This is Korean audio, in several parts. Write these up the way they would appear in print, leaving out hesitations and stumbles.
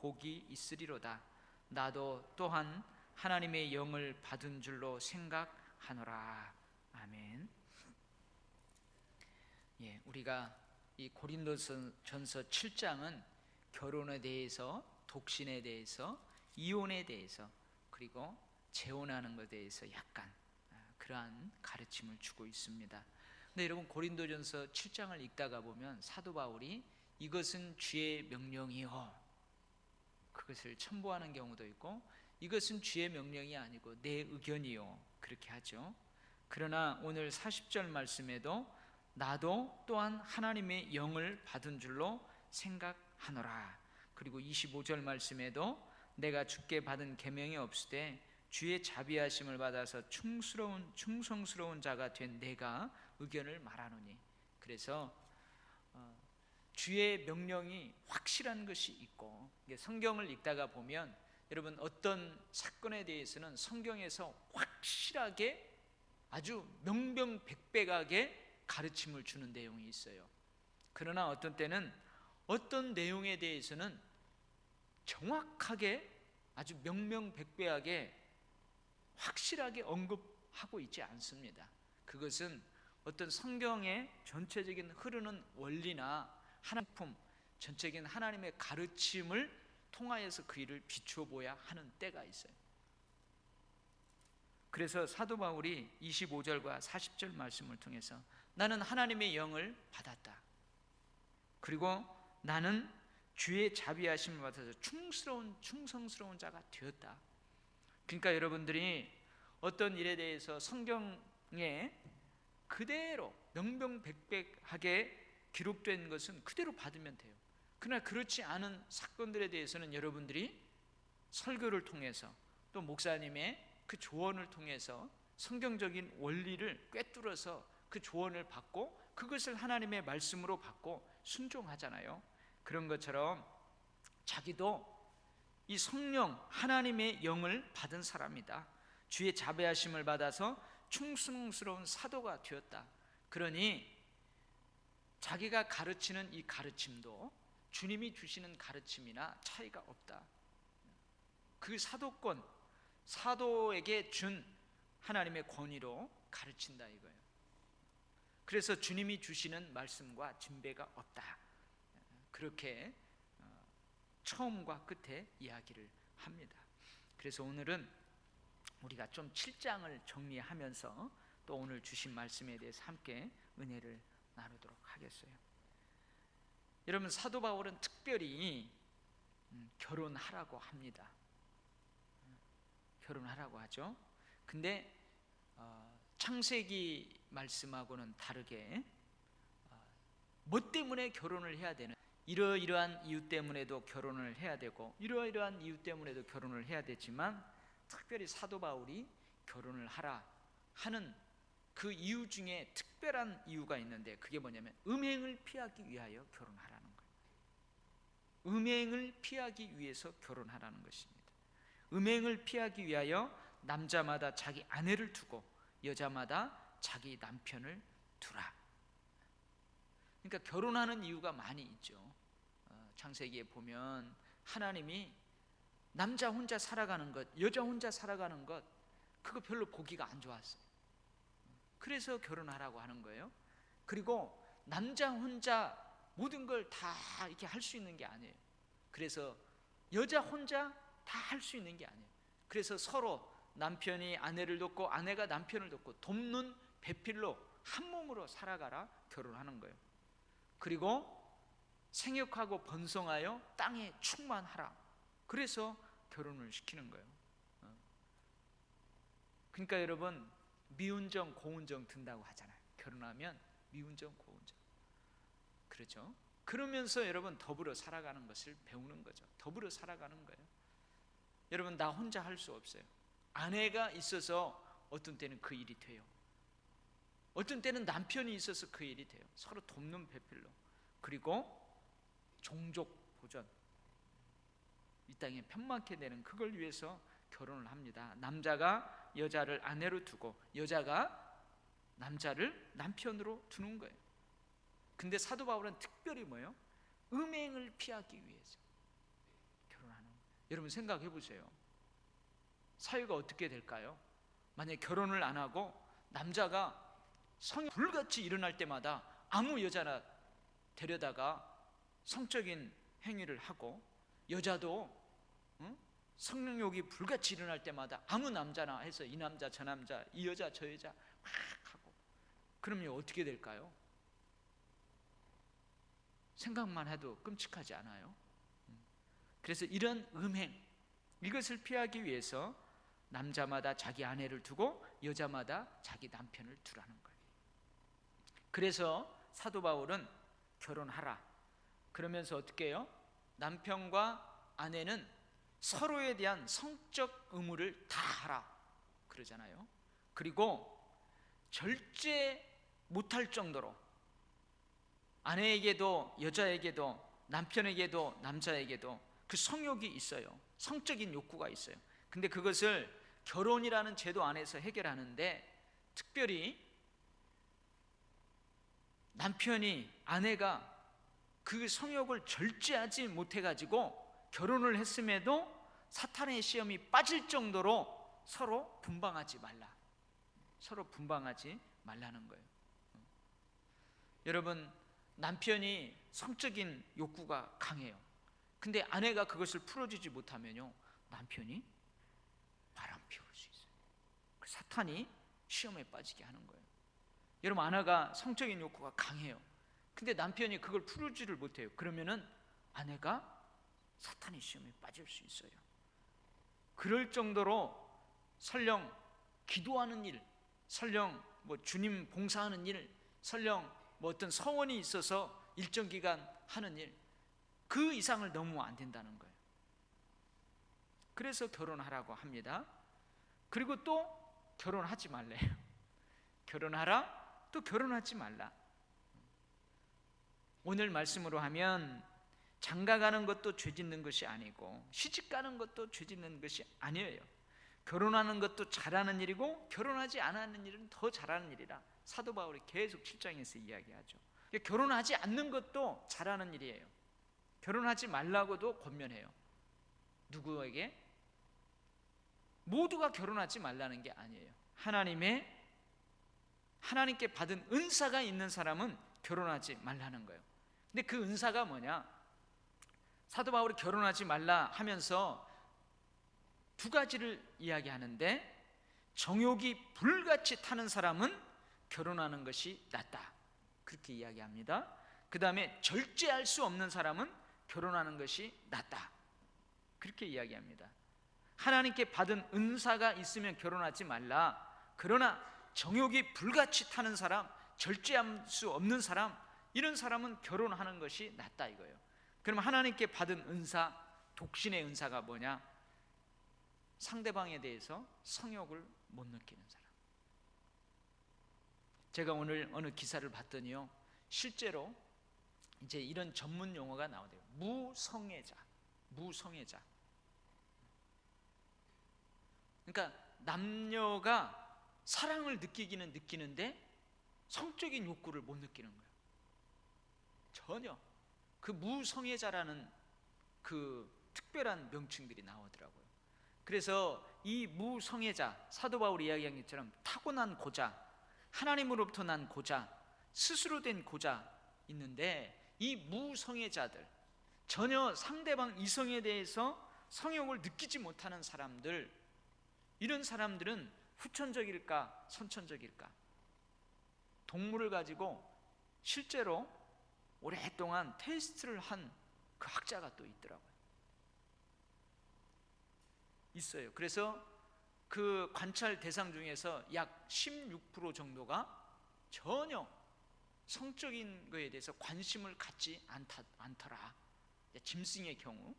복이 있으리로다. 나도 또한 하나님의 영을 받은 줄로 생각하노라. 아멘. 우리가 이 고린도전서 7장은 결혼에 대해서, 독신에 대해서, 이혼에 대해서, 그리고 재혼하는 것에 대해서 약간 그러한 가르침을 주고 있습니다. 근데 여러분, 고린도전서 7장을 읽다가 보면 사도 바울이 이것은 주의 명령이요, 그것을 첨부하는 경우도 있고, 이것은 주의 명령이 아니고 내 의견이요, 그렇게 하죠. 그러나 오늘 40절 말씀에도 나도 또한 하나님의 영을 받은 줄로 생각하노라. 그리고 25절 말씀에도 내가 주께 받은 계명이 없으되 주의 자비하심을 받아서 충성스러운 자가 된 내가 의견을 말하노니. 그래서 주의 명령이 확실한 것이 있고, 성경을 읽다가 보면 여러분, 어떤 사건에 대해서는 성경에서 확실하게 아주 명명백백하게 가르침을 주는 내용이 있어요. 그러나 어떤 때는 어떤 내용에 대해서는 정확하게 아주 명명백백하게 확실하게 언급하고 있지 않습니다. 그것은 어떤 성경의 전체적인 흐르는 원리나 하나님 전체적인 하나님의 가르침을 통하여서 그 일을 비추어 보아야 하는 때가 있어요. 그래서 사도 바울이 25절과 40절 말씀을 통해서 나는 하나님의 영을 받았다. 그리고 나는 주의 자비하심을 받아서 충성스러운 자가 되었다. 그러니까 여러분들이 어떤 일에 대해서 성경에 그대로 명명백백하게 기록된 것은 그대로 받으면 돼요. 그러나 그렇지 않은 사건들에 대해서는 여러분들이 설교를 통해서 또 목사님의 그 조언을 통해서 성경적인 원리를 꿰뚫어서 그 조언을 받고 그것을 하나님의 말씀으로 받고 순종하잖아요. 그런 것처럼 자기도 이 성령 하나님의 영을 받은 사람이다. 주의 자비하심을 받아서 충성스러운 사도가 되었다. 그러니 자기가 가르치는 이 가르침도 주님이 주시는 가르침이나 차이가 없다. 그 사도권, 사도에게 준 하나님의 권위로 가르친다 이거예요. 그래서 주님이 주시는 말씀과 진배가 없다. 그렇게 처음과 끝에 이야기를 합니다. 그래서 오늘은 우리가 좀 7장을 정리하면서 또 오늘 주신 말씀에 대해서 함께 은혜를 나누도록 하겠어요. 여러분, 사도 바울은 특별히 결혼하라고 합니다. 결혼하라고 하죠. 근데 창세기 말씀하고는 다르게 뭐 때문에 결혼을 해야 되는, 이러이러한 이유 때문에도 결혼을 해야 되고 이러이러한 이유 때문에도 결혼을 해야 되지만 특별히 사도 바울이 결혼을 하라 하는 그 이유 중에 특별한 이유가 있는데 그게 뭐냐면 음행을 피하기 위하여 결혼하라는 거예요. 음행을 피하기 위해서 결혼하라는 것입니다. 음행을 피하기 위하여 남자마다 자기 아내를 두고 여자마다 자기 남편을 두라. 그러니까 결혼하는 이유가 많이 있죠. 창세기에 보면 하나님이 남자 혼자 살아가는 것, 여자 혼자 살아가는 것, 그거 별로 보기가 안 좋았어요. 그래서 결혼하라고 하는 거예요. 그리고 남자 혼자 모든 걸 다 이렇게 할 수 있는 게 아니에요. 그래서 여자 혼자 다 할 수 있는 게 아니에요. 그래서 서로 남편이 아내를 돕고 아내가 남편을 돕고 돕는 배필로 한 몸으로 살아가라 결혼하는 거예요. 그리고 생육하고 번성하여 땅에 충만하라. 그래서 결혼을 시키는 거예요. 그러니까 여러분, 미운정 고운정 든다고 하잖아요. 결혼하면 미운정 고운정, 그렇죠? 그러면서 여러분 더불어 살아가는 것을 배우는 거죠. 더불어 살아가는 거예요. 여러분, 나 혼자 할 수 없어요. 아내가 있어서 어떤 때는 그 일이 돼요. 어떤 때는 남편이 있어서 그 일이 돼요. 서로 돕는 배필로. 그리고 종족 보전, 이 땅에 편만케 되는 그걸 위해서 결혼을 합니다. 남자가 여자를 아내로 두고 여자가 남자를 남편으로 두는 거예요. 근데 사도 바울은 특별히 뭐예요? 음행을 피하기 위해서 결혼하는 여러분 생각해 보세요. 사회가 어떻게 될까요? 만약에 결혼을 안 하고 남자가 성이 불같이 일어날 때마다 아무 여자나 데려다가 성적인 행위를 하고, 여자도 성욕이 불같이 일어날 때마다 아무 남자나 해서 이 남자 저 남자 이 여자 저 여자 막 하고, 그러면 어떻게 될까요? 생각만 해도 끔찍하지 않아요? 그래서 이런 음행, 이것을 피하기 위해서 남자마다 자기 아내를 두고 여자마다 자기 남편을 두라는 거예요. 그래서 사도 바울은 결혼하라 그러면서 어떻게 해요? 남편과 아내는 서로에 대한 성적 의무를 다 하라 그러잖아요. 그리고 절제 못할 정도로 아내에게도 여자에게도 남편에게도 남자에게도 그 성욕이 있어요. 성적인 욕구가 있어요. 근데 그것을 결혼이라는 제도 안에서 해결하는데, 특별히 남편이 아내가 그 성욕을 절제하지 못해가지고 결혼을 했음에도 사탄의 시험이 빠질 정도로 서로 분방하지 말라, 서로 분방하지 말라는 거예요. 여러분, 남편이 성적인 욕구가 강해요. 근데 아내가 그것을 풀어주지 못하면요, 남편이 바람 피울 수 있어요. 그 사탄이 시험에 빠지게 하는 거예요. 여러분, 아내가 성적인 욕구가 강해요. 근데 남편이 그걸 풀어주지를 못해요. 그러면은 아내가 사탄의 시험에 빠질 수 있어요. 그럴 정도로 설령 기도하는 일, 설령 주님 봉사하는 일, 설령 어떤 서원이 있어서 일정 기간 하는 일, 그 이상을 넘으면 안 된다는 거예요. 그래서 결혼하라고 합니다. 그리고 또 결혼하지 말래요. 결혼하라, 또 결혼하지 말라. 오늘 말씀으로 하면 장가가는 것도 죄짓는 것이 아니고 시집가는 것도 죄짓는 것이 아니에요. 결혼하는 것도 잘하는 일이고 결혼하지 않는 일은 더 잘하는 일이라 사도 바울이 계속 7장에서 이야기하죠. 결혼하지 않는 것도 잘하는 일이에요. 결혼하지 말라고도 권면해요. 누구에게? 모두가 결혼하지 말라는 게 아니에요. 하나님께 받은 은사가 있는 사람은 결혼하지 말라는 거예요. 근데 그 은사가 뭐냐? 사도 바울이 결혼하지 말라 하면서 두 가지를 이야기하는데, 정욕이 불같이 타는 사람은 결혼하는 것이 낫다, 그렇게 이야기합니다. 그 다음에 절제할 수 없는 사람은 결혼하는 것이 낫다, 그렇게 이야기합니다. 하나님께 받은 은사가 있으면 결혼하지 말라. 그러나 정욕이 불같이 타는 사람, 절제할 수 없는 사람, 이런 사람은 결혼하는 것이 낫다 이거예요. 그럼 하나님께 받은 은사, 독신의 은사가 뭐냐? 상대방에 대해서 성욕을 못 느끼는 사람. 제가 오늘 어느 기사를 봤더니요, 실제로 이제 이런 전문 용어가 나오대요. 무성애자. 그러니까 남녀가 사랑을 느끼기는 느끼는데 성적인 욕구를 못 느끼는 거예요. 전혀. 그 무성애자라는 그 특별한 명칭들이 나오더라고요. 그래서 이 무성애자, 사도 바울이 이야기한 것처럼 타고난 고자, 하나님으로부터 난 고자, 스스로 된 고자 있는데, 이 무성애자들, 전혀 상대방 이성에 대해서 성욕을 느끼지 못하는 사람들, 이런 사람들은 후천적일까 선천적일까? 동물을 가지고 실제로 오랫동안 테스트를 한 그 학자가 또 있더라고요. 있어요. 그래서 그 관찰 대상 중에서 약 16% 정도가 전혀 성적인 것에 대해서 관심을 갖지 않더라. 짐승의 경우.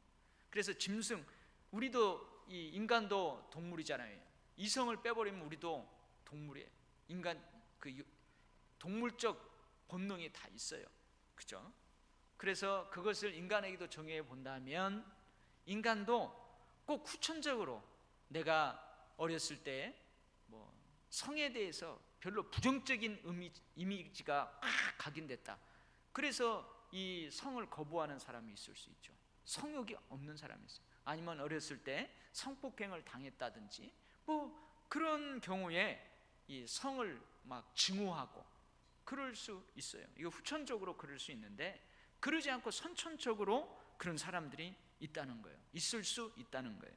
그래서 짐승, 우리도 이 인간도 동물이잖아요. 이성을 빼버리면 우리도 동물이에요. 인간 그 동물적 본능이 다 있어요. 그죠? 그래서 그것을 인간에게도 정의해 본다면, 인간도 꼭 후천적으로 내가 어렸을 때 성에 대해서 별로 부정적인 이미지가 각인됐다. 그래서 이 성을 거부하는 사람이 있을 수 있죠. 성욕이 없는 사람이 있어요. 아니면 어렸을 때 성폭행을 당했다든지 뭐 그런 경우에 이 성을 막 증오하고 그럴 수 있어요. 이거 후천적으로 그럴 수 있는데, 그러지 않고 선천적으로 그런 사람들이 있다는 거예요. 있을 수 있다는 거예요.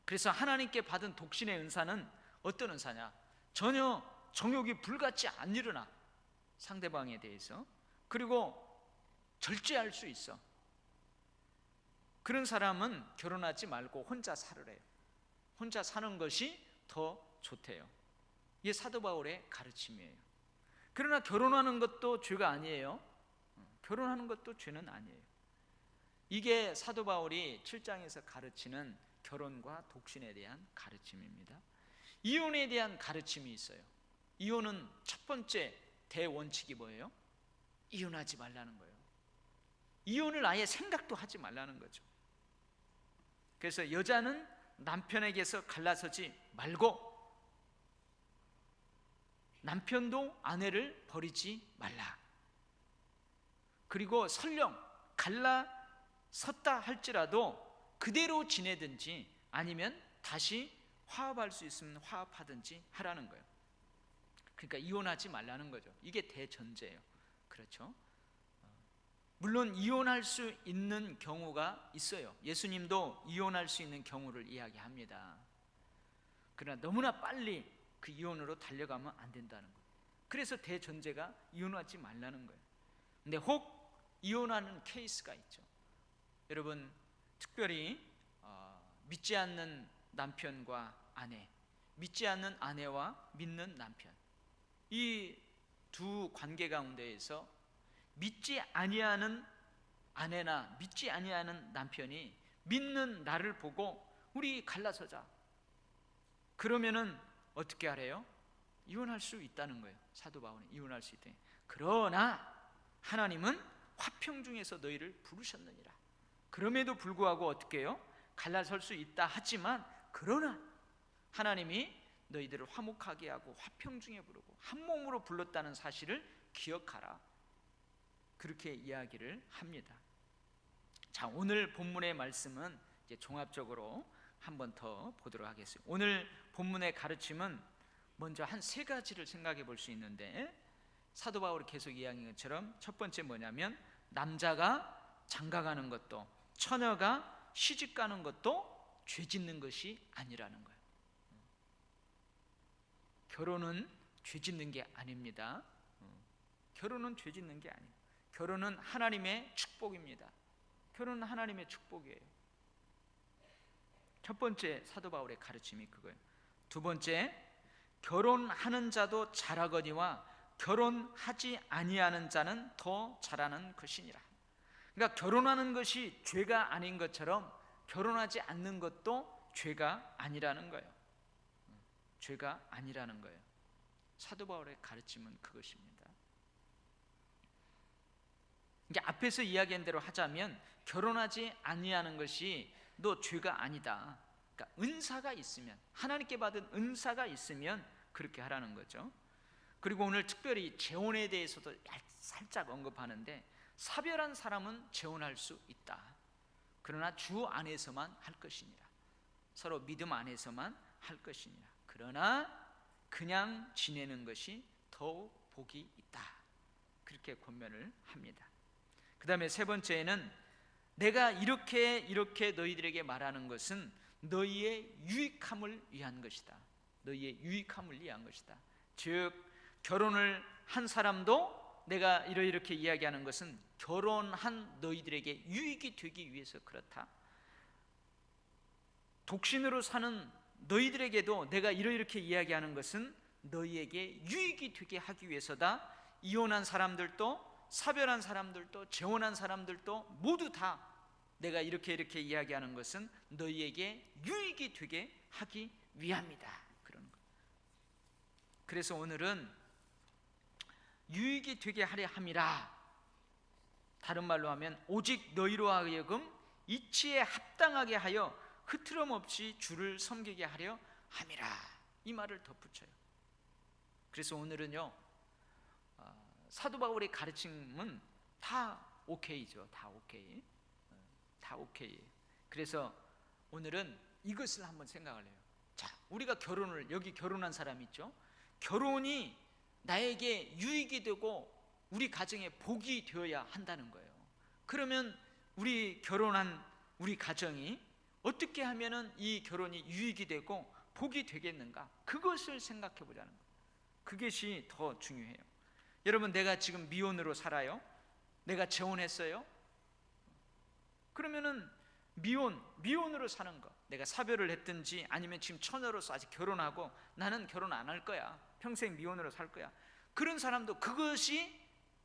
그래서 하나님께 받은 독신의 은사는 어떤 은사냐? 전혀 정욕이 불같이 안 일어나, 상대방에 대해서. 그리고 절제할 수 있어. 그런 사람은 결혼하지 말고 혼자 살으래요. 혼자 사는 것이 더 좋대요. 이게 사도 바울의 가르침이에요. 그러나 결혼하는 것도 죄가 아니에요. 결혼하는 것도 죄는 아니에요. 이게 사도 바울이 7장에서 가르치는 결혼과 독신에 대한 가르침입니다. 이혼에 대한 가르침이 있어요. 이혼은 첫 번째 대원칙이 뭐예요? 이혼하지 말라는 거예요. 이혼을 아예 생각도 하지 말라는 거죠. 그래서 여자는 남편에게서 갈라서지 말고, 남편도 아내를 버리지 말라. 그리고 설령 갈라섰다 할지라도 그대로 지내든지 아니면 다시 화합할 수 있으면 화합하든지 하라는 거예요. 그러니까 이혼하지 말라는 거죠. 이게 대전제예요. 그렇죠? 물론 이혼할 수 있는 경우가 있어요. 예수님도 이혼할 수 있는 경우를 이야기합니다. 그러나 너무나 빨리 그 이혼으로 달려가면 안 된다는 거예요. 그래서 대전제가 이혼하지 말라는 거예요. 근데 혹 이혼하는 케이스가 있죠. 여러분, 특별히 믿지 않는 남편과 아내, 믿지 않는 아내와 믿는 남편, 이 두 관계 가운데에서 믿지 아니하는 아내나 믿지 아니하는 남편이 믿는 나를 보고 우리 갈라서자, 그러면은 어떻게 하래요? 이혼할 수 있다는 거예요. 사도 바울은 이혼할 수 있다. 그러나 하나님은 화평 중에서 너희를 부르셨느니라. 그럼에도 불구하고 어떻게 해요? 갈라설 수 있다 하지만, 그러나 하나님이 너희들을 화목하게 하고 화평 중에 부르고 한 몸으로 불렀다는 사실을 기억하라. 그렇게 이야기를 합니다. 자, 오늘 본문의 말씀은 이제 종합적으로 한 번 더 보도록 하겠습니다. 오늘 본문의 가르침은 먼저 한 세 가지를 생각해 볼 수 있는데, 사도 바울이 계속 이야기한 것처럼 첫 번째 뭐냐면, 남자가 장가가는 것도 처녀가 시집 가는 것도 죄 짓는 것이 아니라는 거예요. 결혼은 죄 짓는 게 아닙니다. 결혼은 죄 짓는 게 아니에요. 결혼은 하나님의 축복입니다. 결혼은 하나님의 축복이에요. 첫 번째 사도 바울의 가르침이 그거예요. 두 번째, 결혼하는 자도 잘하거니와 결혼하지 아니하는 자는 더 잘하는 것이니라. 그러니까 결혼하는 것이 죄가 아닌 것처럼 결혼하지 않는 것도 죄가 아니라는 거예요. 죄가 아니라는 거예요. 사도 바울의 가르침은 그것입니다. 이게 앞에서 이야기한 대로 하자면, 결혼하지 아니하는 것이 너 죄가 아니다. 그러니까 은사가 있으면, 하나님께 받은 은사가 있으면 그렇게 하라는 거죠. 그리고 오늘 특별히 재혼에 대해서도 살짝 언급하는데, 사별한 사람은 재혼할 수 있다. 그러나 주 안에서만 할 것이니라. 서로 믿음 안에서만 할 것이니라. 그러나 그냥 지내는 것이 더욱 복이 있다. 그렇게 권면을 합니다. 그 다음에 세 번째는, 내가 이렇게 너희들에게 말하는 것은 너희의 유익함을 위한 것이다. 너희의 유익함을 위한 것이다. 즉, 결혼을 한 사람도 내가 이렇게 이야기하는 것은 결혼한 너희들에게 유익이 되기 위해서 그렇다. 독신으로 사는 너희들에게도 내가 이렇게 이야기하는 것은 너희에게 유익이 되게 하기 위해서다. 이혼한 사람들도, 사별한 사람들도, 재혼한 사람들도 모두 다 내가 이렇게 이야기하는 것은 너희에게 유익이 되게 하기 위함이다. 그런 거. 그래서 오늘은 유익이 되게 하려 함이라. 다른 말로 하면, 오직 너희로 하여금 이치에 합당하게 하여 흐트럼 없이 주를 섬기게 하려 함이라. 이 말을 덧붙여요. 그래서 오늘은요, 사도 바울의 가르침은 다 오케이죠. 다 오케이. 다 오케이. 그래서 오늘은 이것을 한번 생각을 해요. 자, 우리가 결혼을, 여기 결혼한 사람 있죠? 결혼이 나에게 유익이 되고 우리 가정에 복이 되어야 한다는 거예요. 그러면 우리 결혼한 우리 가정이 어떻게 하면은 이 결혼이 유익이 되고 복이 되겠는가? 그것을 생각해 보자는 거예요. 그것이 더 중요해요. 여러분, 내가 지금 미혼으로 살아요? 내가 재혼했어요? 그러면은 미혼으로 사는 거, 내가 사별을 했든지 아니면 지금 처녀로서 아직 결혼하고 나는 결혼 안 할 거야, 평생 미혼으로 살 거야, 그런 사람도 그것이,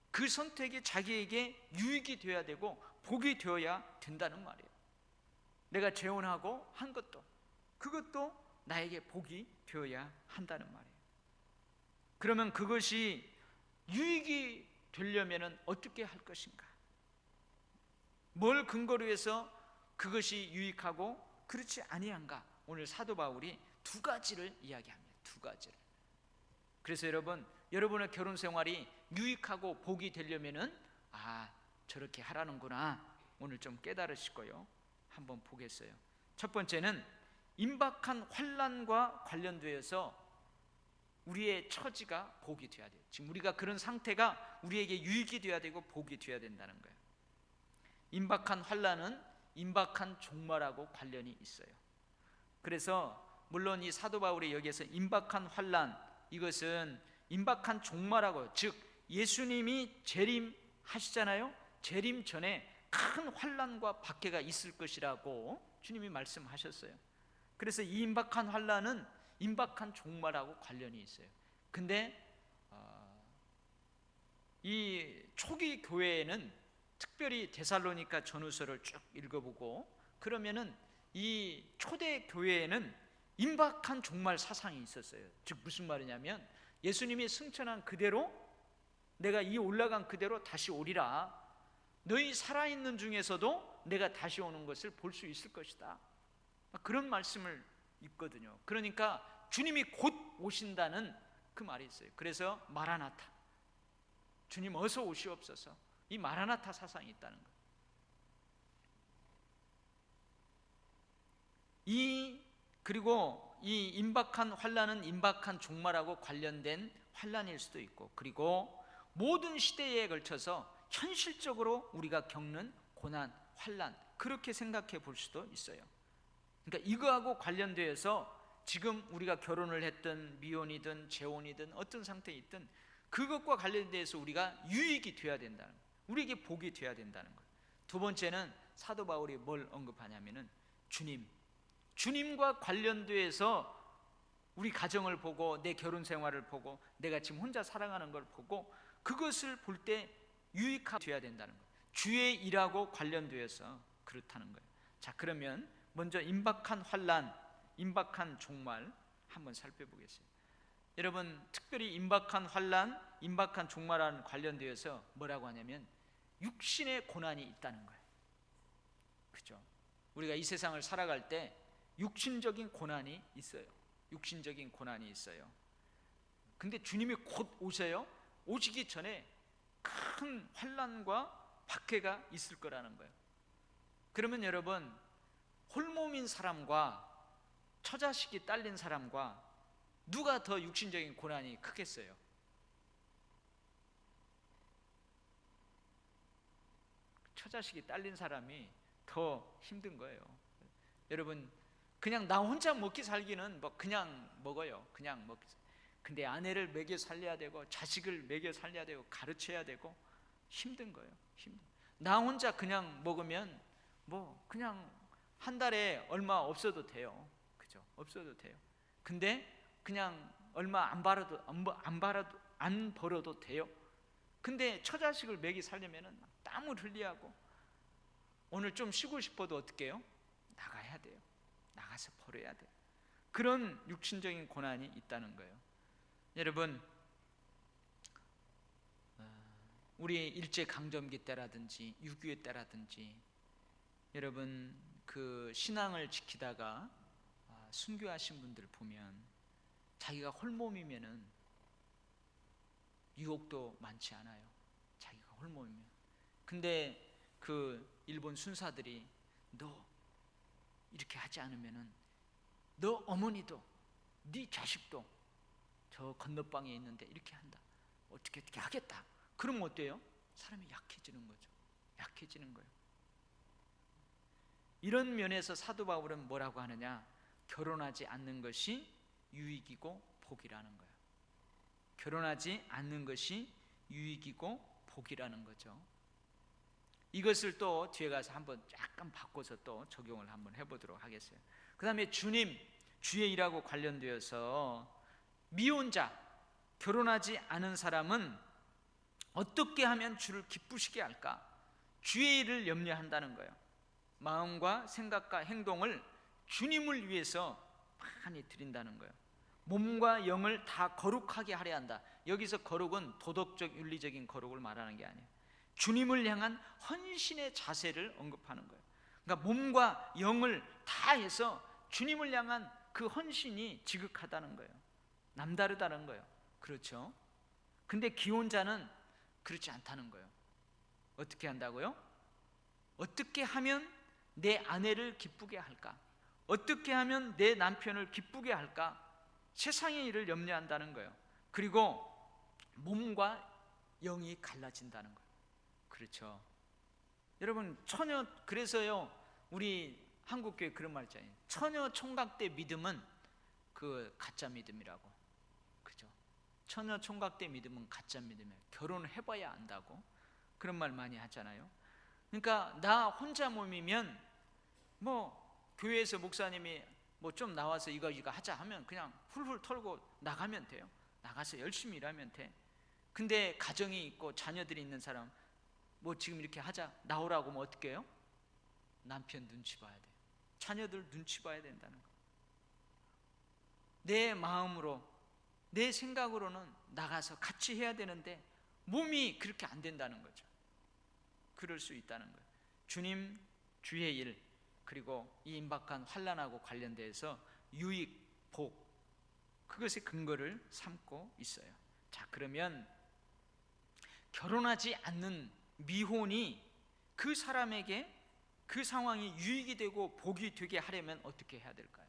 그 선택이 자기에게 유익이 되어야 되고 복이 되어야 된다는 말이에요. 내가 재혼하고 한 것도, 그것도 나에게 복이 되어야 한다는 말이에요. 그러면 그것이 유익이 되려면 어떻게 할 것인가? 뭘 근거로 해서 그것이 유익하고 그렇지 아니한가? 오늘 사도 바울이 두 가지를 이야기합니다. 두 가지를. 그래서 여러분의 결혼 생활이 유익하고 복이 되려면은 저렇게 하라는구나, 오늘 좀 깨달으실 거예요. 한번 보겠어요. 첫 번째는 임박한 환난과 관련되어서 우리의 처지가 복이 되어야 돼요. 지금 우리가 그런 상태가 우리에게 유익이 되어야 되고 복이 되어야 된다는 거예요. 임박한 환난은 임박한 종말하고 관련이 있어요. 그래서 물론 이 사도 바울이 여기에서 임박한 환난, 이것은 임박한 종말하고, 즉 예수님이 재림하시잖아요. 재림 전에 큰 환난과 박해가 있을 것이라고 주님이 말씀하셨어요. 그래서 이 임박한 환난은 임박한 종말하고 관련이 있어요. 근데 이 초기 교회에는, 특별히 데살로니가 전후서를 쭉 읽어보고 그러면은 이 초대 교회에는 임박한 종말 사상이 있었어요. 즉 무슨 말이냐면, 예수님이 승천한 그대로, 내가 이 올라간 그대로 다시 오리라, 너희 살아있는 중에서도 내가 다시 오는 것을 볼 수 있을 것이다, 그런 말씀을 있거든요. 그러니까 주님이 곧 오신다는 그 말이 있어요. 그래서 마라나타, 주님 어서 오시옵소서, 이 마라나타 사상이 있다는 거예요. 그리고 이 임박한 환난은 임박한 종말하고 관련된 환난일 수도 있고, 그리고 모든 시대에 걸쳐서 현실적으로 우리가 겪는 고난, 환난, 그렇게 생각해 볼 수도 있어요. 그러니까 이거하고 관련되어서 지금 우리가 결혼을 했든 미혼이든 재혼이든 어떤 상태에 있든 그것과 관련돼서 우리가 유익이 되어야 된다는 거예요. 우리에게 복이 되어야 된다는 거예요. 두 번째는 사도 바울이 뭘 언급하냐면은 주님과 관련돼서 우리 가정을 보고 내 결혼 생활을 보고 내가 지금 혼자 살아가는 걸 보고 그것을 볼 때 유익하게 되어야 된다는 거예요. 주의 일하고 관련되어서 그렇다는 거예요. 자, 그러면 먼저 임박한 환난, 임박한 종말 한번 살펴보겠습니다. 여러분, 특별히 임박한 환난, 임박한 종말과는 관련되어서 뭐라고 하냐면 육신의 고난이 있다는 거예요. 그죠? 우리가 이 세상을 살아갈 때 육신적인 고난이 있어요. 육신적인 고난이 있어요. 근데 주님이 곧 오세요. 오시기 전에 큰 환난과 박해가 있을 거라는 거예요. 그러면 여러분, 홀몸인 사람과 처자식이 딸린 사람과 누가 더 육신적인 고난이 크겠어요? 처자식이 딸린 사람이 더 힘든 거예요. 여러분, 그냥 나 혼자 먹기 살기는 뭐 그냥 먹어요. 그냥 먹기. 근데 아내를 먹여 살려야 되고 자식을 먹여 살려야 되고 가르쳐야 되고 힘든 거예요. 나 혼자 그냥 먹으면 뭐 그냥 한 달에 얼마 없어도 돼요. 그죠? 없어도 돼요. 근데 그냥 얼마 안 벌어도 돼요. 근데 처자식을 먹이 살려면은 땀을 흘리하고, 오늘 좀 쉬고 싶어도 어떻게 해요? 나가야 돼요. 나가서 벌어야 돼요. 그런 육신적인 고난이 있다는 거예요. 여러분, 우리 일제강점기 때라든지 6.25 때라든지 여러분 그 신앙을 지키다가 순교하신 분들 보면 자기가 홀몸이면은 유혹도 많지 않아요. 자기가 홀몸이면. 근데 그 일본 순사들이 너 이렇게 하지 않으면은 너 어머니도 네 자식도 저 건너방에 있는데 이렇게 한다. 어떻게 하겠다. 그러면 어때요? 사람이 약해지는 거죠. 약해지는 거예요. 이런 면에서 사도 바울은 뭐라고 하느냐? 결혼하지 않는 것이 유익이고 복이라는 거예요. 결혼하지 않는 것이 유익이고 복이라는 거죠. 이것을 또 뒤에 가서 한번 약간 바꿔서 또 적용을 한번 해보도록 하겠어요. 그 다음에 주님, 주의 일하고 관련되어서 미혼자, 결혼하지 않은 사람은 어떻게 하면 주를 기쁘시게 할까? 주의 일을 염려한다는 거예요. 마음과 생각과 행동을 주님을 위해서 많이 드린다는 거예요. 몸과 영을 다 거룩하게 하려 한다. 여기서 거룩은 도덕적 윤리적인 거룩을 말하는 게 아니에요. 주님을 향한 헌신의 자세를 언급하는 거예요. 그러니까 몸과 영을 다해서 주님을 향한 그 헌신이 지극하다는 거예요. 남다르다는 거예요. 그렇죠? 근데 기혼자는 그렇지 않다는 거예요. 어떻게 한다고요? 어떻게 하면 내 아내를 기쁘게 할까? 어떻게 하면 내 남편을 기쁘게 할까? 세상의 일을 염려한다는 거예요. 그리고 몸과 영이 갈라진다는 거예요. 그렇죠? 여러분, 그래서요 우리 한국교회 그런 말 있잖아요. 처녀 총각대 믿음은 그 가짜 믿음이라고. 그죠? 처녀 총각대 믿음은 가짜 믿음이에요. 결혼을 해봐야 안다고 그런 말 많이 하잖아요. 그러니까 나 혼자 몸이면 뭐 교회에서 목사님이 뭐 좀 나와서 이거 하자 하면 그냥 훌훌 털고 나가면 돼요. 나가서 열심히 일하면 돼. 근데 가정이 있고 자녀들이 있는 사람 뭐 지금 이렇게 하자 나오라고 뭐 어떻게 해요? 남편 눈치 봐야 돼요. 자녀들 눈치 봐야 된다는 거. 내 마음으로 내 생각으로는 나가서 같이 해야 되는데 몸이 그렇게 안 된다는 거죠. 그럴 수 있다는 거예요. 주님, 주의 일, 그리고 이 임박한 환난하고 관련돼서 유익, 복, 그것의 근거를 삼고 있어요. 자, 그러면 결혼하지 않는 미혼이 그 사람에게 그 상황이 유익이 되고 복이 되게 하려면 어떻게 해야 될까요?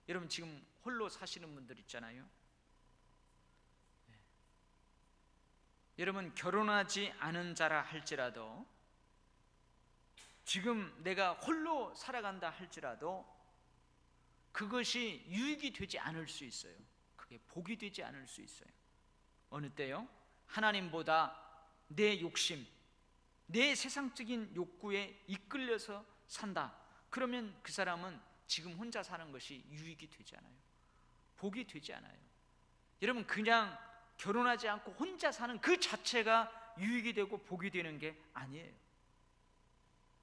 여러분, 지금 홀로 사시는 분들 있잖아요. 네. 여러분, 결혼하지 않은 자라 할지라도, 지금 내가 홀로 살아간다 할지라도 그것이 유익이 되지 않을 수 있어요. 그게 복이 되지 않을 수 있어요. 어느 때요? 하나님보다 내 욕심, 내 세상적인 욕구에 이끌려서 산다. 그러면 그 사람은 지금 혼자 사는 것이 유익이 되지 않아요. 복이 되지 않아요. 여러분, 그냥 결혼하지 않고 혼자 사는 그 자체가 유익이 되고 복이 되는 게 아니에요.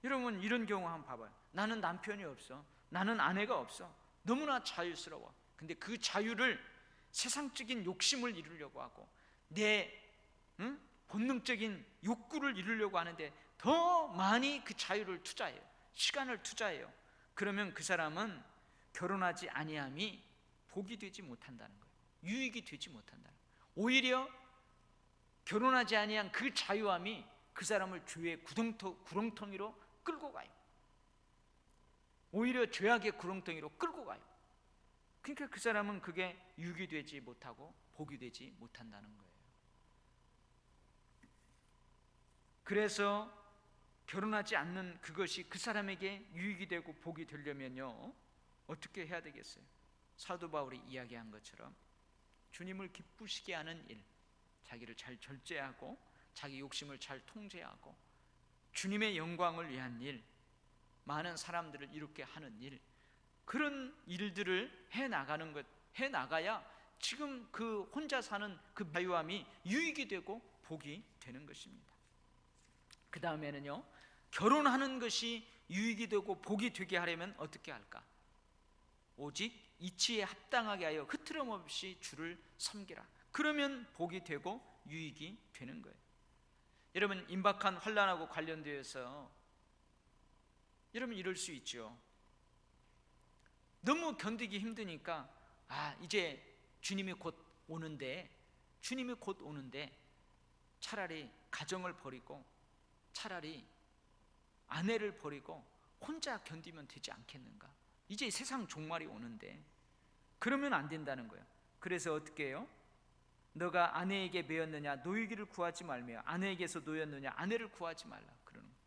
여러분, 이런 경우 한번 봐봐요. 나는 남편이 없어. 나는 아내가 없어. 너무나 자유스러워. 근데 그 자유를 세상적인 욕심을 이루려고 하고 내 본능적인 욕구를 이루려고 하는데 더 많이 그 자유를 투자해요. 시간을 투자해요. 그러면 그 사람은 결혼하지 아니함이 복이 되지 못한다는 거예요. 유익이 되지 못한다는 거예요. 오히려 결혼하지 아니한 그 자유함이 그 사람을 죄의 구렁텅이로 끌고 가요. 오히려 죄악의 구렁텅이로 끌고 가요. 그러니까 그 사람은 그게 유익이 되지 못하고 복이 되지 못한다는 거예요. 그래서 결혼하지 않는 그것이 그 사람에게 유익이 되고 복이 되려면요, 어떻게 해야 되겠어요? 사도 바울이 이야기한 것처럼 주님을 기쁘시게 하는 일, 자기를 잘 절제하고 자기 욕심을 잘 통제하고 주님의 영광을 위한 일, 많은 사람들을 이롭게 하는 일, 그런 일들을 해 나가야 지금 그 혼자 사는 그 자유함이 유익이 되고 복이 되는 것입니다. 그 다음에는요, 결혼하는 것이 유익이 되고 복이 되게 하려면 어떻게 할까? 오직 이치에 합당하게 하여 흐트럼 없이 주를 섬기라. 그러면 복이 되고 유익이 되는 거예요. 여러분, 임박한 환난하고 관련되어서 여러분 이럴 수 있죠. 너무 견디기 힘드니까 이제 주님이 곧 오는데 차라리 가정을 버리고 차라리 아내를 버리고 혼자 견디면 되지 않겠는가? 이제 세상 종말이 오는데 그러면 안 된다는 거예요. 그래서 어떻게 해요? 너가 아내에게 매였느냐 노이기를 구하지 말며 아내에게서 노였느냐 아내를 구하지 말라 그러는 거예요.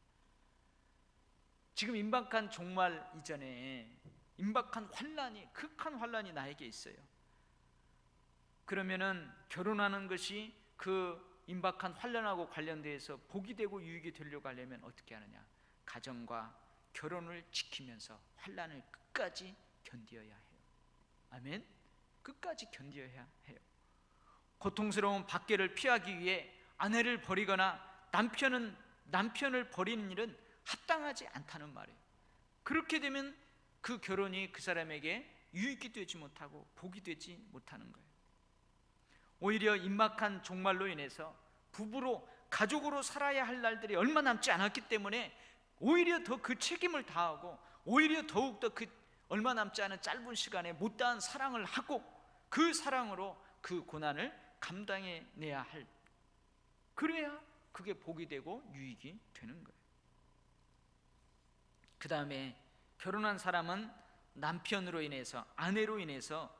지금 임박한 종말 이전에 임박한 환란이, 극한 환란이 나에게 있어요. 그러면은 결혼하는 것이 그 임박한 환란하고 관련돼서 복이 되고 유익이 되려고 하려면 어떻게 하느냐? 가정과 결혼을 지키면서 환란을 끝까지 견디어야 해요. 아멘. 끝까지 견디어야 해요. 고통스러운 박해를 피하기 위해 아내를 버리거나 남편을 버리는 일은 합당하지 않다는 말이에요. 그렇게 되면 그 결혼이 그 사람에게 유익이 되지 못하고 복이 되지 못하는 거예요. 오히려 임박한 종말로 인해서 부부로 가족으로 살아야 할 날들이 얼마 남지 않았기 때문에 오히려 더 그 책임을 다하고 오히려 더욱더 그 얼마 남지 않은 짧은 시간에 못다한 사랑을 하고 그 사랑으로 그 고난을 감당해내야 할, 그래야 그게 복이 되고 유익이 되는 거예요. 그 다음에 결혼한 사람은 남편으로 인해서, 아내로 인해서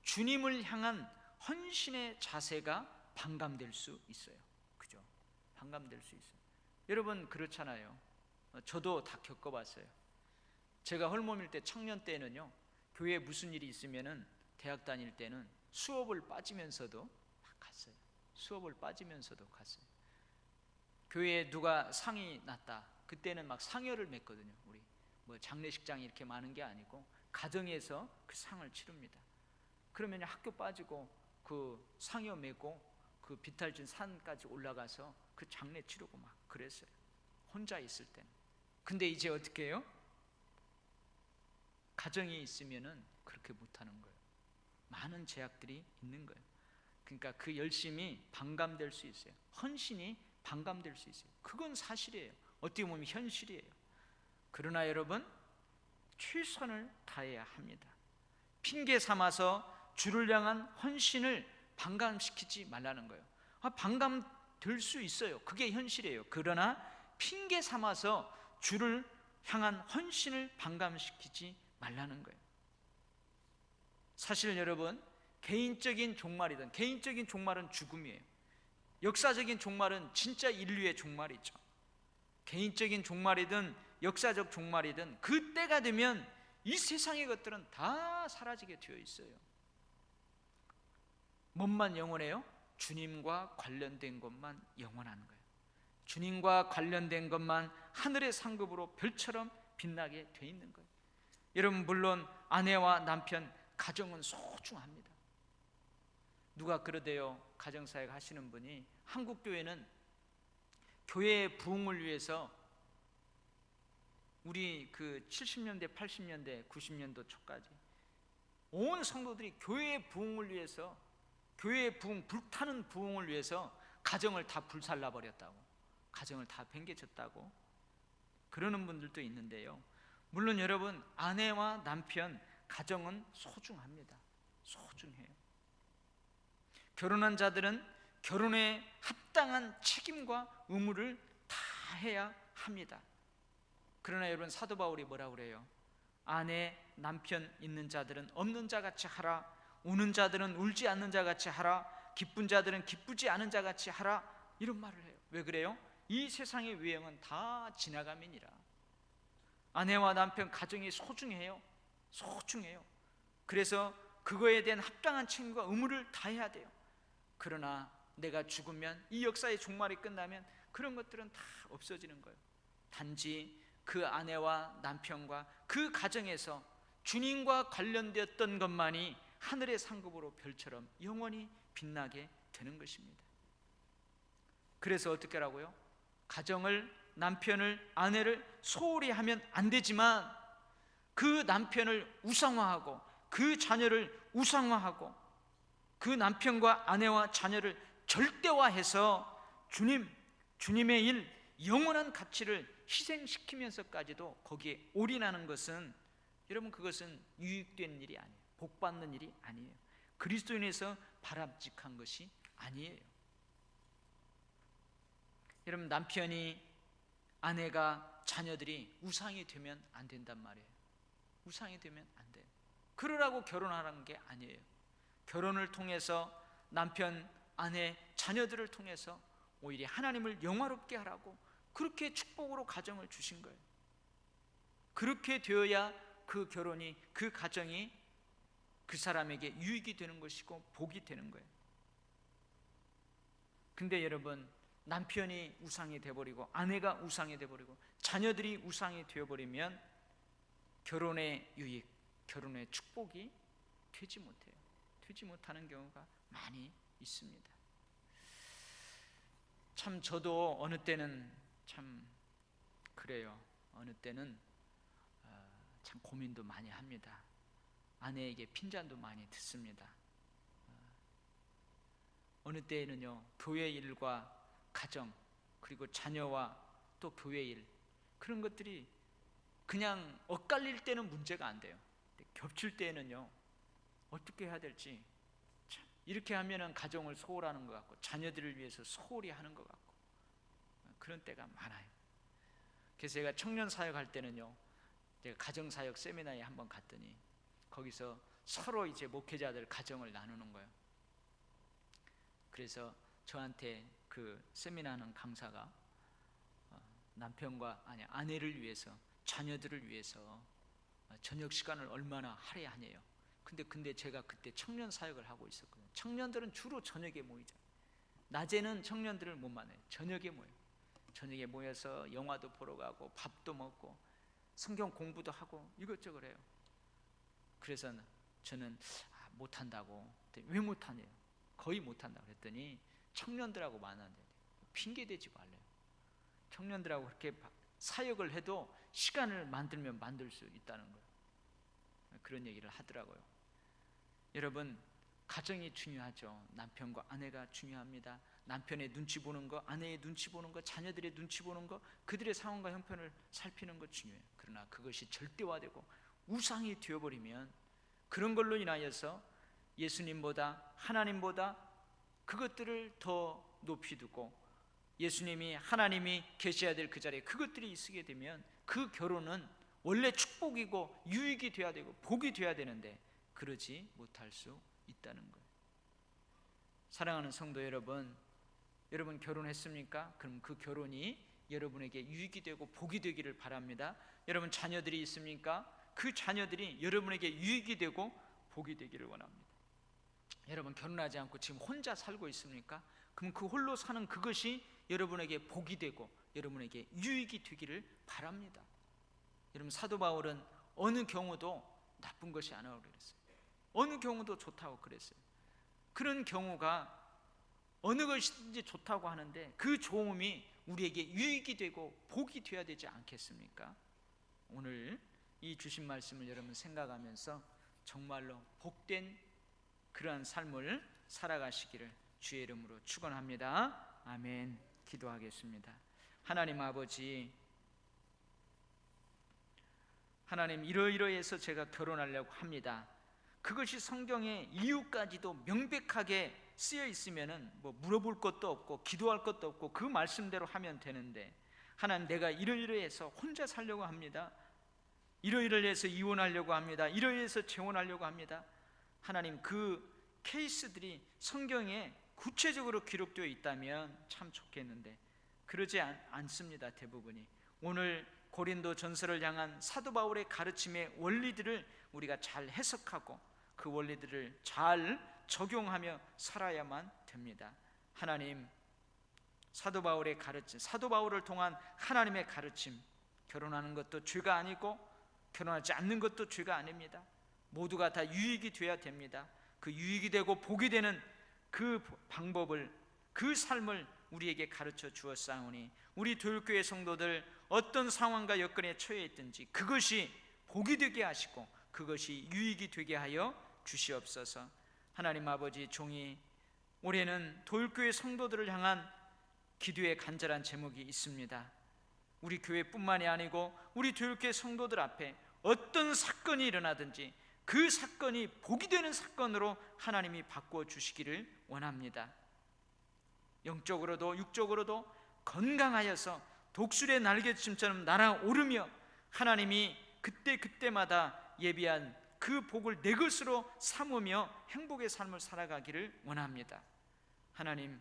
주님을 향한 헌신의 자세가 반감될 수 있어요. 그죠? 반감될 수 있어요. 여러분 그렇잖아요. 저도 다 겪어봤어요. 제가 헐몸일 때, 청년 때는요, 교회에 무슨 일이 있으면은 대학 다닐 때는 수업을 빠지면서도 막 갔어요. 수업을 빠지면서도 갔어요. 교회에 누가 상이 났다, 그때는 막 상여를 맺거든요. 우리 뭐 장례식장이 이렇게 많은 게 아니고 가정에서 그 상을 치릅니다. 그러면 학교 빠지고 그 상여 메고 그 비탈진 산까지 올라가서 그 장례 치르고 막 그랬어요. 혼자 있을 때는. 근데 이제 어떻게 해요? 가정이 있으면은 그렇게 못하는 거예요. 많은 제약들이 있는 거예요. 그러니까 그 열심이 반감될 수 있어요. 헌신이 반감될 수 있어요. 그건 사실이에요. 어떻게 보면 현실이에요. 그러나 여러분, 최선을 다해야 합니다. 핑계 삼아서 주를 향한 헌신을 반감시키지 말라는 거예요. 반감될 수 있어요. 그게 현실이에요. 그러나 핑계 삼아서 주를 향한 헌신을 반감시키지 말라는 거예요. 사실 여러분, 개인적인 종말이든, 개인적인 종말은 죽음이에요. 역사적인 종말은 진짜 인류의 종말이죠. 개인적인 종말이든 역사적 종말이든 그때가 되면 이 세상의 것들은 다 사라지게 되어 있어요. 뭔만 영원해요? 주님과 관련된 것만 영원한 거예요. 주님과 관련된 것만 하늘의 상급으로 별처럼 빛나게 돼 있는 거예요. 여러분, 물론 아내와 남편, 가정은 소중합니다. 누가 그러대요. 가정사역 하시는 분이, 한국교회는 교회의 부흥을 위해서 우리 그 70년대, 80년대, 90년도 초까지 온 성도들이 교회의 부흥을 위해서, 교회의 부흥, 불타는 부흥을 위해서 가정을 다 불살라 버렸다고, 가정을 다 뱅개쳤다고 그러는 분들도 있는데요. 물론 여러분, 아내와 남편, 가정은 소중합니다. 소중해요. 결혼한 자들은 결혼에 합당한 책임과 의무를 다 해야 합니다. 그러나 여러분, 사도 바울이 뭐라고 그래요? 아내, 남편 있는 자들은 없는 자같이 하라, 우는 자들은 울지 않는 자같이 하라, 기쁜 자들은 기쁘지 않은 자같이 하라, 이런 말을 해요. 왜 그래요? 이 세상의 유행은 다 지나감이니라. 아내와 남편, 가정이 소중해요. 소중해요. 그래서 그거에 대한 합당한 책임과 의무를 다해야 돼요. 그러나 내가 죽으면, 이 역사의 종말이 끝나면 그런 것들은 다 없어지는 거예요. 단지 그 아내와 남편과 그 가정에서 주님과 관련되었던 것만이 하늘의 상급으로 별처럼 영원히 빛나게 되는 것입니다. 그래서 어떻게 하라고요? 가정을, 남편을, 아내를 소홀히 하면 안 되지만 그 남편을 우상화하고 그 자녀를 우상화하고 그 남편과 아내와 자녀를 절대화해서 주님의 일, 영원한 가치를 희생시키면서까지도 거기에 올인하는 것은, 여러분, 그것은 유익된 일이 아니에요. 복받는 일이 아니에요. 그리스도인에서 바람직한 것이 아니에요. 여러분, 남편이, 아내가, 자녀들이 우상이 되면 안 된단 말이에요. 우상이 되면 안 돼요. 그러라고 결혼하라는 게 아니에요. 결혼을 통해서 남편, 아내, 자녀들을 통해서 오히려 하나님을 영화롭게 하라고 그렇게 축복으로 가정을 주신 거예요. 그렇게 되어야 그 결혼이, 그 가정이 그 사람에게 유익이 되는 것이고 복이 되는 거예요. 근데 여러분, 남편이 우상이 되어버리고 아내가 우상이 되어버리고 자녀들이 우상이 되어버리면 결혼의 유익, 결혼의 축복이 되지 못해요. 되지 못하는 경우가 많이 있습니다. 참 저도 어느 때는 참 그래요. 어느 때는 참 고민도 많이 합니다. 아내에게 핀잔도 많이 듣습니다. 어느 때에는요, 교회 일과 가정, 그리고 자녀와 또 교회 일, 그런 것들이 그냥 엇갈릴 때는 문제가 안 돼요. 겹칠 때에는요, 어떻게 해야 될지, 참 이렇게 하면은 가정을 소홀하는 것 같고 자녀들을 위해서 소홀히 하는 것 같고 그런 때가 많아요. 그래서 제가 청년 사역할 때는요, 제가 가정사역 세미나에 한번 갔더니 거기서 서로 이제 목회자들 가정을 나누는 거예요. 그래서 저한테 그 세미나하는 강사가 남편과 아내를 위해서, 자녀들을 위해서 저녁 시간을 얼마나 할애하냐요. 근데 제가 그때 청년 사역을 하고 있었거든요. 청년들은 주로 저녁에 모이죠. 낮에는 청년들을 못 만나요. 저녁에 모여요. 저녁에 모여서 영화도 보러 가고 밥도 먹고 성경 공부도 하고 이것저것 해요. 그래서 저는 못한다고. 왜 못하냐요? 거의 못한다고 그랬더니 청년들하고 만나는데 핑계 대지 말래요. 청년들하고 그렇게 사역을 해도 시간을 만들면 만들 수 있다는 거예요. 그런 얘기를 하더라고요. 여러분, 가정이 중요하죠. 남편과 아내가 중요합니다. 남편의 눈치 보는 거, 아내의 눈치 보는 거, 자녀들의 눈치 보는 거, 그들의 상황과 형편을 살피는 거 중요해요. 그러나 그것이 절대화되고 우상이 되어버리면 그런 걸로 인하여서 예수님보다, 하나님보다 그것들을 더 높이 두고 예수님이, 하나님이 계셔야 될 그 자리에 그것들이 있게 되면 그 결혼은 원래 축복이고 유익이 돼야 되고 복이 돼야 되는데 그러지 못할 수 있다는 거예요. 사랑하는 성도 여러분, 여러분 결혼했습니까? 그럼 그 결혼이 여러분에게 유익이 되고 복이 되기를 바랍니다. 여러분 자녀들이 있습니까? 그 자녀들이 여러분에게 유익이 되고 복이 되기를 원합니다. 여러분 결혼하지 않고 지금 혼자 살고 있습니까? 그럼 그 홀로 사는 그것이 여러분에게 복이 되고 여러분에게 유익이 되기를 바랍니다. 여러분 사도 바울은 어느 경우도 나쁜 것이 아니라고 그랬어요. 어느 경우도 좋다고 그랬어요. 그런 경우가 어느 것이든지 좋다고 하는데 그 좋음이 우리에게 유익이 되고 복이 되어야 되지 않겠습니까? 오늘 이 주신 말씀을 여러분 생각하면서 정말로 복된 그러한 삶을 살아가시기를 주의 이름으로 축원합니다. 아멘. 기도하겠습니다. 하나님 아버지, 하나님 이러이러해서 제가 결혼하려고 합니다. 그것이 성경에 이유까지도 명백하게 쓰여 있으면은 뭐 물어볼 것도 없고 기도할 것도 없고 그 말씀대로 하면 되는데, 하나님 내가 이러이러해서 혼자 살려고 합니다. 이러이러해서 이혼하려고 합니다. 이러이러해서 재혼하려고 합니다. 하나님 그 케이스들이 성경에 구체적으로 기록되어 있다면 참 좋겠는데 그러지 않습니다. 대부분이. 오늘 고린도 전서를 향한 사도 바울의 가르침의 원리들을 우리가 잘 해석하고 그 원리들을 잘 적용하며 살아야만 됩니다. 하나님, 사도 바울의 가르침, 사도 바울을 통한 하나님의 가르침, 결혼하는 것도 죄가 아니고 결혼하지 않는 것도 죄가 아닙니다. 모두가 다 유익이 되어야 됩니다. 그 유익이 되고 복이 되는 그 방법을, 그 삶을 우리에게 가르쳐 주었사오니 우리 교회 성도들 어떤 상황과 여건에 처해 있든지 그것이 복이 되게 하시고 그것이 유익이 되게 하여 주시옵소서. 하나님 아버지, 종이 올해는 도율교회 성도들을 향한 기도의 간절한 제목이 있습니다. 우리 교회뿐만이 아니고 우리 도율교회 성도들 앞에 어떤 사건이 일어나든지 그 사건이 복이 되는 사건으로 하나님이 바꾸어 주시기를 원합니다. 영적으로도 육적으로도 건강하여서 독수리의 날개춤처럼 날아오르며 하나님이 그때마다 예비한 그 복을 내 것으로 삼으며 행복의 삶을 살아가기를 원합니다. 하나님,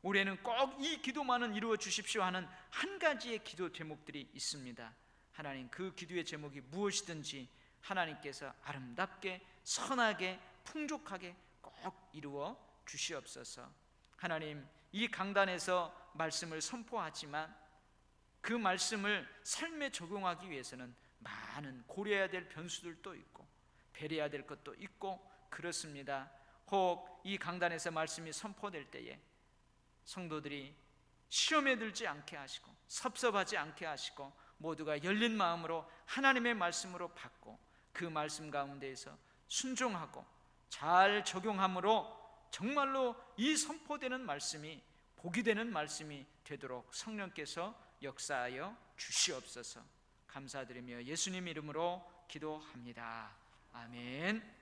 올해는 꼭 이 기도만은 이루어 주십시오 하는 한 가지의 기도 제목들이 있습니다. 하나님, 그 기도의 제목이 무엇이든지 하나님께서 아름답게 선하게 풍족하게 꼭 이루어 주시옵소서. 하나님, 이 강단에서 말씀을 선포하지만 그 말씀을 삶에 적용하기 위해서는 많은 고려해야 될 변수들도 있고 배려해야 될 것도 있고 그렇습니다. 혹 이 강단에서 말씀이 선포될 때에 성도들이 시험에 들지 않게 하시고 섭섭하지 않게 하시고 모두가 열린 마음으로 하나님의 말씀으로 받고 그 말씀 가운데에서 순종하고 잘 적용함으로 정말로 이 선포되는 말씀이 복이 되는 말씀이 되도록 성령께서 역사하여 주시옵소서. 감사드리며 예수님 이름으로 기도합니다. 아멘.